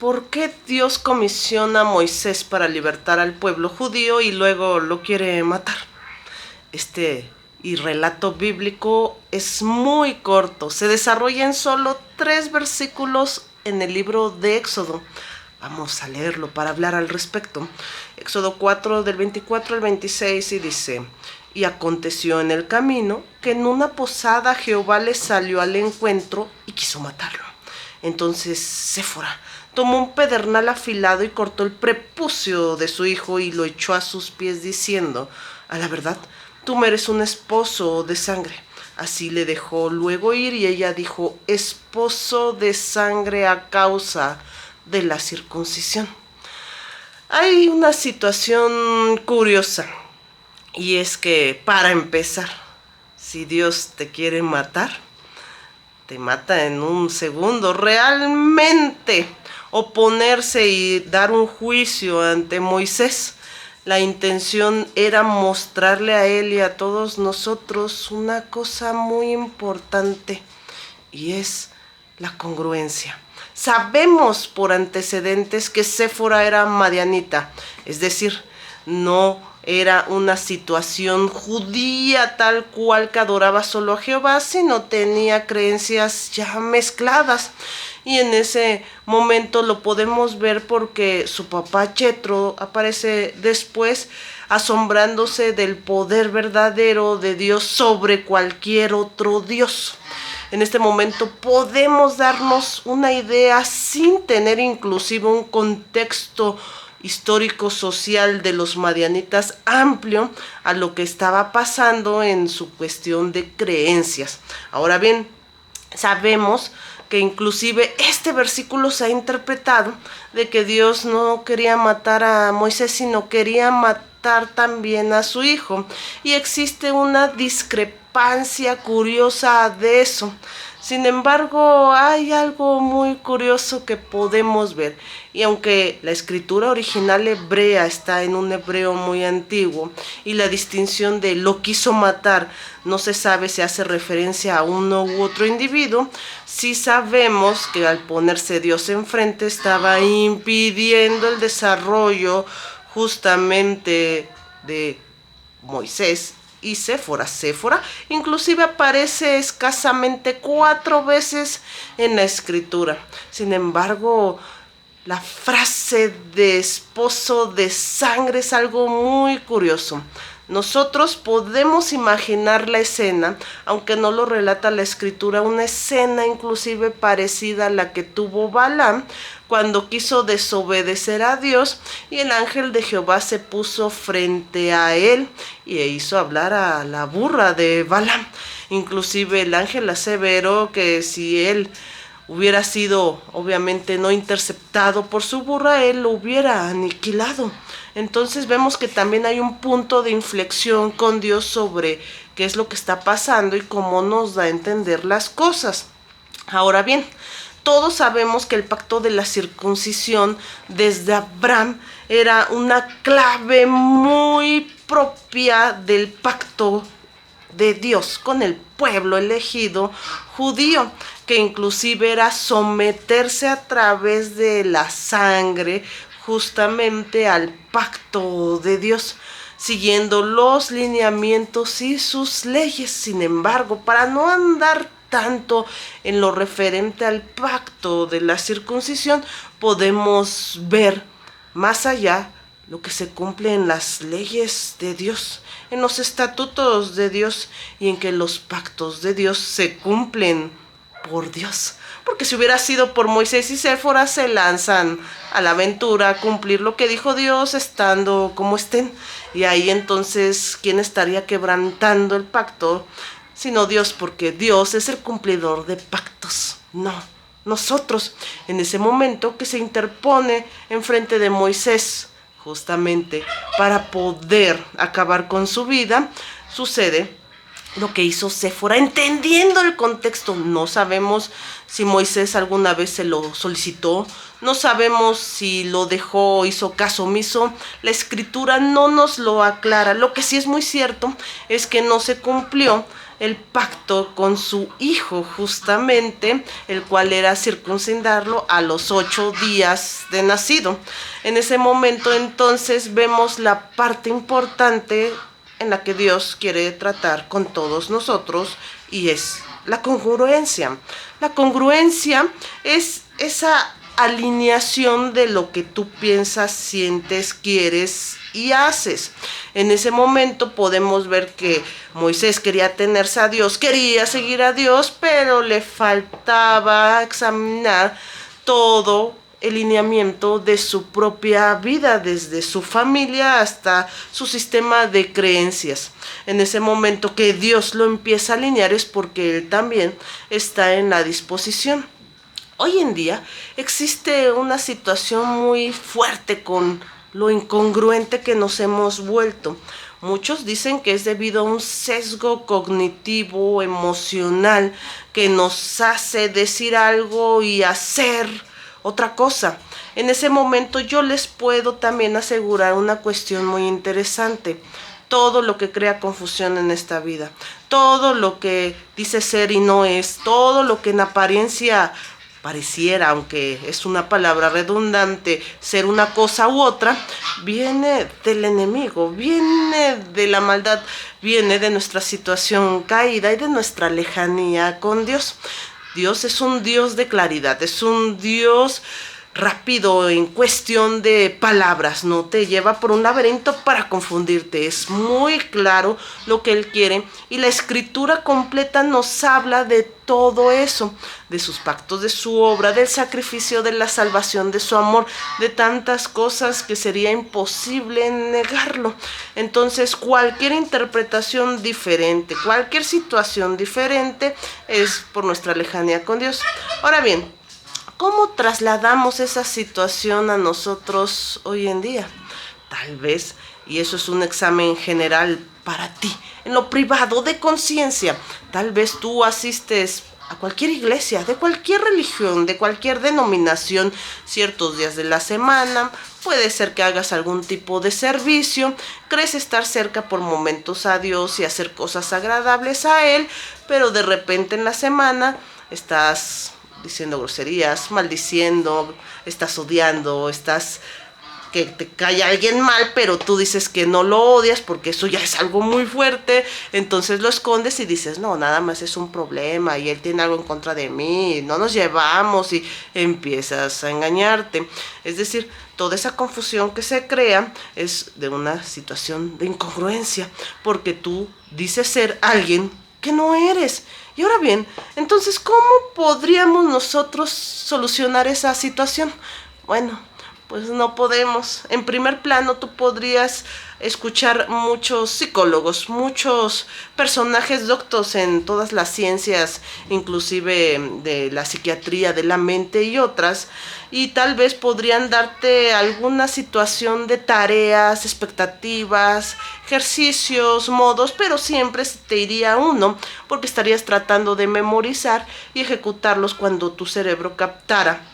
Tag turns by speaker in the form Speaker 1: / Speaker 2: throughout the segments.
Speaker 1: ¿Por qué Dios comisiona a Moisés para libertar al pueblo judío y luego lo quiere matar? Y relato bíblico es muy corto, se desarrolla en solo 3 versículos en el libro de Éxodo. Vamos a leerlo para hablar al respecto. Éxodo 4 del 24 al 26 y dice: y aconteció en el camino que en una posada Jehová le salió al encuentro y quiso matarlo. Entonces Séfora tomó un pedernal afilado y cortó el prepucio de su hijo y lo echó a sus pies diciendo: a la verdad, tú me eres un esposo de sangre. Así le dejó luego ir y ella dijo: esposo de sangre a causa de la circuncisión. Hay una situación curiosa y es que, para empezar, si Dios te quiere matar, te mata en un segundo. Realmente oponerse y dar un juicio ante Moisés, la intención era mostrarle a él y a todos nosotros una cosa muy importante, y es la congruencia. Sabemos por antecedentes que Séfora era madianita, es decir, no era una situación judía tal cual que adoraba solo a Jehová, sino tenía creencias ya mezcladas. Y en ese momento lo podemos ver porque su papá Jetro aparece después asombrándose del poder verdadero de Dios sobre cualquier otro Dios. En este momento podemos darnos una idea, sin tener inclusive un contexto histórico social de los madianitas amplio, a lo que estaba pasando en su cuestión de creencias. Ahora bien, sabemos que inclusive este versículo se ha interpretado de que Dios no quería matar a Moisés, sino quería matar también a su hijo. Y existe una discrepancia curiosa de eso. Sin embargo, hay algo muy curioso que podemos ver. Y aunque la escritura original hebrea está en un hebreo muy antiguo y la distinción de lo quiso matar no se sabe si hace referencia a uno u otro individuo, sí sabemos que al ponerse Dios enfrente estaba impidiendo el desarrollo justamente de Moisés y Séfora. Séfora inclusive aparece escasamente 4 veces en la escritura. Sin embargo, la frase de esposo de sangre es algo muy curioso. Nosotros podemos imaginar la escena, aunque no lo relata la escritura, una escena inclusive parecida a la que tuvo Balaam cuando quiso desobedecer a Dios y el ángel de Jehová se puso frente a él y hizo hablar a la burra de Balaam. Inclusive el ángel aseveró que si él hubiera sido obviamente no interceptado por su burra, él lo hubiera aniquilado. Entonces vemos que también hay un punto de inflexión con Dios sobre qué es lo que está pasando y cómo nos da a entender las cosas. Ahora bien, todos sabemos que el pacto de la circuncisión desde Abraham era una clave muy propia del pacto de Dios con el pueblo elegido judío, que inclusive era someterse a través de la sangre justamente al pacto de Dios, siguiendo los lineamientos y sus leyes. Sin embargo, para no andar tanto en lo referente al pacto de la circuncisión, podemos ver más allá lo que se cumple en las leyes de Dios, en los estatutos de Dios y en que los pactos de Dios se cumplen por Dios. Porque si hubiera sido por Moisés y Séfora, se lanzan a la aventura a cumplir lo que dijo Dios estando como estén. Y ahí entonces, ¿quién estaría quebrantando el pacto? Sino Dios, porque Dios es el cumplidor de pactos. No, nosotros. En ese momento que se interpone enfrente de Moisés, justamente para poder acabar con su vida, sucede lo que hizo Séfora, entendiendo el contexto. No sabemos si Moisés alguna vez se lo solicitó, no sabemos si lo dejó o hizo caso omiso, la escritura no nos lo aclara. Lo que sí es muy cierto es que no se cumplió el pacto con su hijo justamente, el cual era circuncidarlo a los 8 días de nacido. En ese momento entonces vemos la parte importante en la que Dios quiere tratar con todos nosotros, y es la congruencia. La congruencia es esa alineación de lo que tú piensas, sientes, quieres y haces. En ese momento podemos ver que Moisés quería tenerse a Dios, quería seguir a Dios, pero le faltaba examinar todo el lineamiento de su propia vida, desde su familia hasta su sistema de creencias. En ese momento que Dios lo empieza a alinear es porque Él también está en la disposición. Hoy en día existe una situación muy fuerte con lo incongruente que nos hemos vuelto. Muchos dicen que es debido a un sesgo cognitivo, emocional, que nos hace decir algo y hacer otra cosa. En ese momento yo les puedo también asegurar una cuestión muy interesante. Todo lo que crea confusión en esta vida, todo lo que dice ser y no es, todo lo que en apariencia pareciera, aunque es una palabra redundante, ser una cosa u otra, viene del enemigo, viene de la maldad, viene de nuestra situación caída y de nuestra lejanía con Dios. Dios es un Dios de claridad, es un Dios rápido en cuestión de palabras, no te lleva por un laberinto para confundirte, es muy claro lo que Él quiere, y la escritura completa nos habla de todo eso, de sus pactos, de su obra, del sacrificio, de la salvación, de su amor, de tantas cosas que sería imposible negarlo. Entonces cualquier interpretación diferente, cualquier situación diferente es por nuestra lejanía con Dios. Ahora bien, ¿cómo trasladamos esa situación a nosotros hoy en día? Tal vez, y eso es un examen general para ti, en lo privado de conciencia, tal vez tú asistes a cualquier iglesia, de cualquier religión, de cualquier denominación, ciertos días de la semana, puede ser que hagas algún tipo de servicio, crees estar cerca por momentos a Dios y hacer cosas agradables a Él, pero de repente en la semana estás diciendo groserías, maldiciendo, estás odiando, estás que te cae alguien mal, pero tú dices que no lo odias porque eso ya es algo muy fuerte, entonces lo escondes y dices, no, nada más es un problema y él tiene algo en contra de mí, no nos llevamos, y empiezas a engañarte. Es decir, toda esa confusión que se crea es de una situación de incongruencia, porque tú dices ser alguien que no eres. Y ahora bien, entonces, ¿cómo podríamos nosotros solucionar esa situación? Bueno, pues no podemos. En primer plano, tú podrías escuchar muchos psicólogos, muchos personajes doctos en todas las ciencias, inclusive de la psiquiatría, de la mente y otras, y tal vez podrían darte alguna situación de tareas, expectativas, ejercicios, modos, pero siempre te iría uno, porque estarías tratando de memorizar y ejecutarlos cuando tu cerebro captara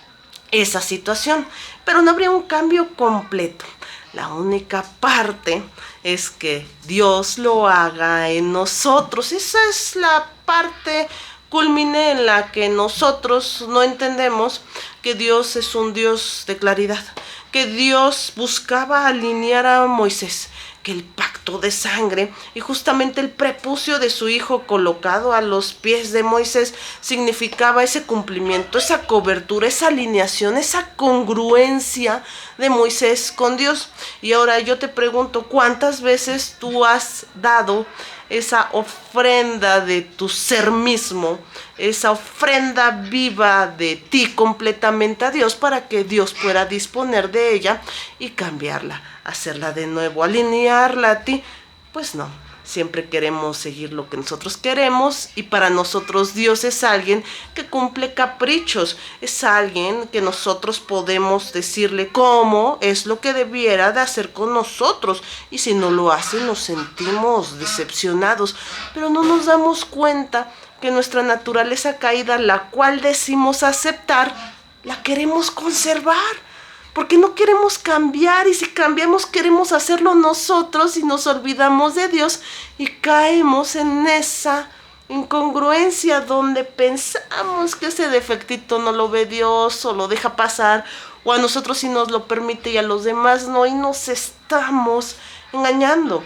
Speaker 1: esa situación, pero no habría un cambio completo. La única parte es que Dios lo haga en nosotros. Esa es la parte culmine en la que nosotros no entendemos que Dios es un Dios de claridad, que Dios buscaba alinear a Moisés, que el pacto de sangre y justamente el prepucio de su hijo colocado a los pies de Moisés significaba ese cumplimiento, esa cobertura, esa alineación, esa congruencia de Moisés con Dios. Y ahora yo te pregunto, ¿cuántas veces tú has dado esa ofrenda de tu ser mismo, esa ofrenda viva de ti completamente a Dios, para que Dios pueda disponer de ella y cambiarla, hacerla de nuevo, alinearla a ti? Pues no, siempre queremos seguir lo que nosotros queremos, y para nosotros Dios es alguien que cumple caprichos, es alguien que nosotros podemos decirle cómo es lo que debiera de hacer con nosotros, y si no lo hace nos sentimos decepcionados, pero no nos damos cuenta que nuestra naturaleza caída, la cual decimos aceptar, la queremos conservar, porque no queremos cambiar, y si cambiamos queremos hacerlo nosotros y nos olvidamos de Dios y caemos en esa incongruencia donde pensamos que ese defectito no lo ve Dios o lo deja pasar, o a nosotros sí nos lo permite y a los demás no, y nos estamos engañando,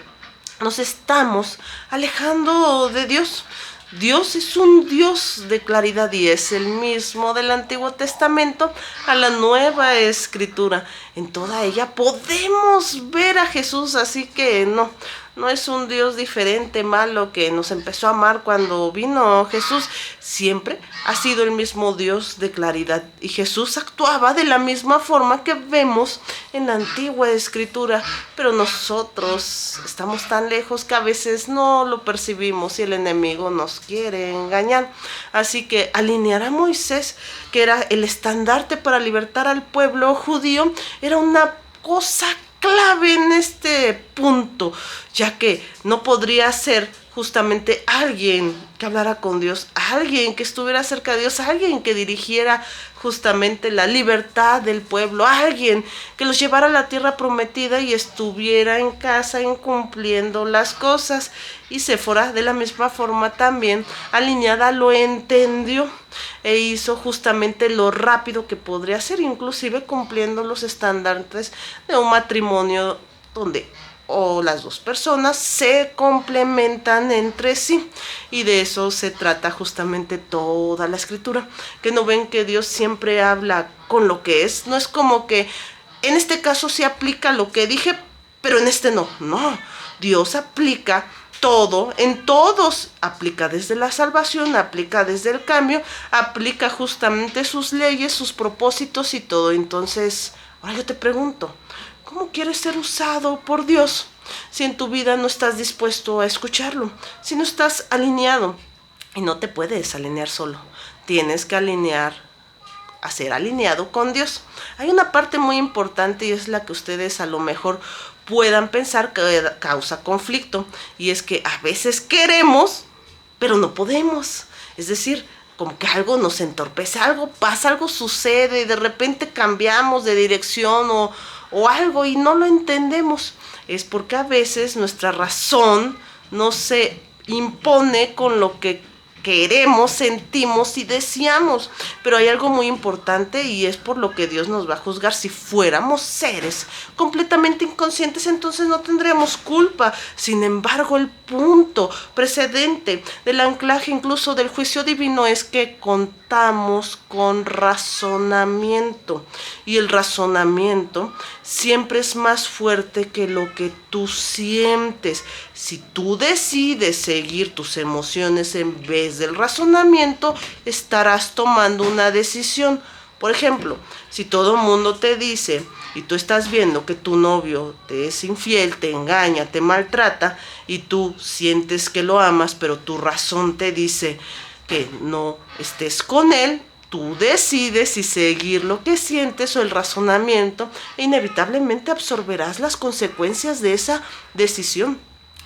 Speaker 1: nos estamos alejando de Dios. Dios es un Dios de claridad y es el mismo del Antiguo Testamento a la Nueva Escritura. En toda ella podemos ver a Jesús, así que no es un Dios diferente, malo, que nos empezó a amar cuando vino Jesús. Siempre ha sido el mismo Dios de claridad y Jesús actuaba de la misma forma que vemos en la Antigua Escritura, pero nosotros estamos tan lejos que a veces no lo percibimos y el enemigo nos quiere engañar. Así que alinear a Moisés, que era el estandarte para libertar al pueblo judío, era una cosa clave en este punto, ya que no podría ser justamente alguien que hablara con Dios, alguien que estuviera cerca de Dios, alguien que dirigiera justamente la libertad del pueblo, alguien que los llevara a la tierra prometida y estuviera en casa incumpliendo las cosas. Y Séfora de la misma forma también alineada lo entendió e hizo justamente lo rápido que podría ser, inclusive cumpliendo los estándares de un matrimonio donde las dos personas se complementan entre sí, y de eso se trata justamente toda la Escritura. Que no ven que Dios siempre habla con lo que es, no es como que en este caso se aplica lo que dije, pero en este no, Dios aplica todo, en todos, aplica desde la salvación, aplica desde el cambio, aplica justamente sus leyes, sus propósitos y todo. Entonces, ahora yo te pregunto, ¿cómo quieres ser usado por Dios si en tu vida no estás dispuesto a escucharlo? Si no estás alineado, y no te puedes alinear solo, tienes que a ser alineado con Dios. Hay una parte muy importante y es la que ustedes a lo mejor puedan pensar que causa conflicto, y es que a veces queremos, pero no podemos. Es decir, como que algo nos entorpece, algo pasa, algo sucede y de repente cambiamos de dirección o algo y no lo entendemos. Es porque a veces nuestra razón no se impone con lo que queremos, sentimos y deseamos. Pero hay algo muy importante y es por lo que Dios nos va a juzgar. Si fuéramos seres completamente inconscientes, entonces no tendríamos culpa. Sin embargo, el punto precedente del anclaje, incluso del juicio divino, es que contamos con razonamiento, y el razonamiento siempre es más fuerte que lo que tú sientes. Si tú decides seguir tus emociones en vez del razonamiento, estarás tomando una decisión. Por ejemplo, si todo el mundo te dice y tú estás viendo que tu novio te es infiel, te engaña, te maltrata, y tú sientes que lo amas, pero tu razón te dice que no estés con él, tú decides si seguir lo que sientes o el razonamiento, e inevitablemente absorberás las consecuencias de esa decisión.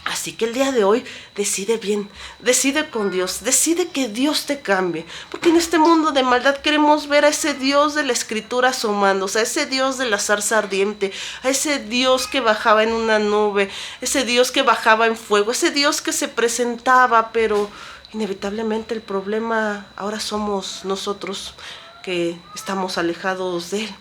Speaker 1: Así que el día de hoy decide bien, decide con Dios, decide que Dios te cambie, porque en este mundo de maldad queremos ver a ese Dios de la Escritura asomándose, a ese Dios de la zarza ardiente, a ese Dios que bajaba en una nube, ese Dios que bajaba en fuego, ese Dios que se presentaba, pero inevitablemente el problema ahora somos nosotros, que estamos alejados de Él.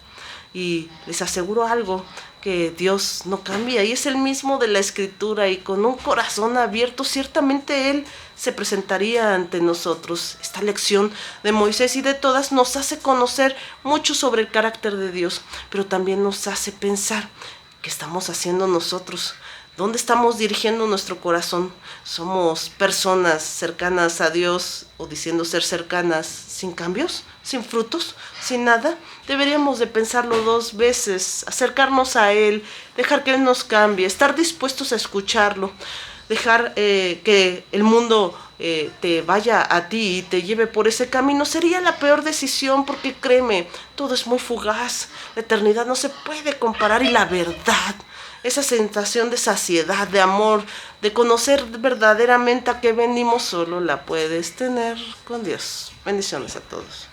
Speaker 1: Y les aseguro algo, que Dios no cambia y es el mismo de la Escritura, y con un corazón abierto ciertamente Él se presentaría ante nosotros. Esta lección de Moisés y de todas nos hace conocer mucho sobre el carácter de Dios, pero también nos hace pensar qué estamos haciendo nosotros. ¿Dónde estamos dirigiendo nuestro corazón? ¿Somos personas cercanas a Dios o diciendo ser cercanas sin cambios, sin frutos, sin nada? Deberíamos de pensarlo 2 veces, acercarnos a Él, dejar que Él nos cambie, estar dispuestos a escucharlo, dejar que el mundo te vaya a ti y te lleve por ese camino. Sería la peor decisión, porque créeme, todo es muy fugaz, la eternidad no se puede comparar, y la verdad, esa sensación de saciedad, de amor, de conocer verdaderamente a qué venimos, solo la puedes tener con Dios. Bendiciones a todos.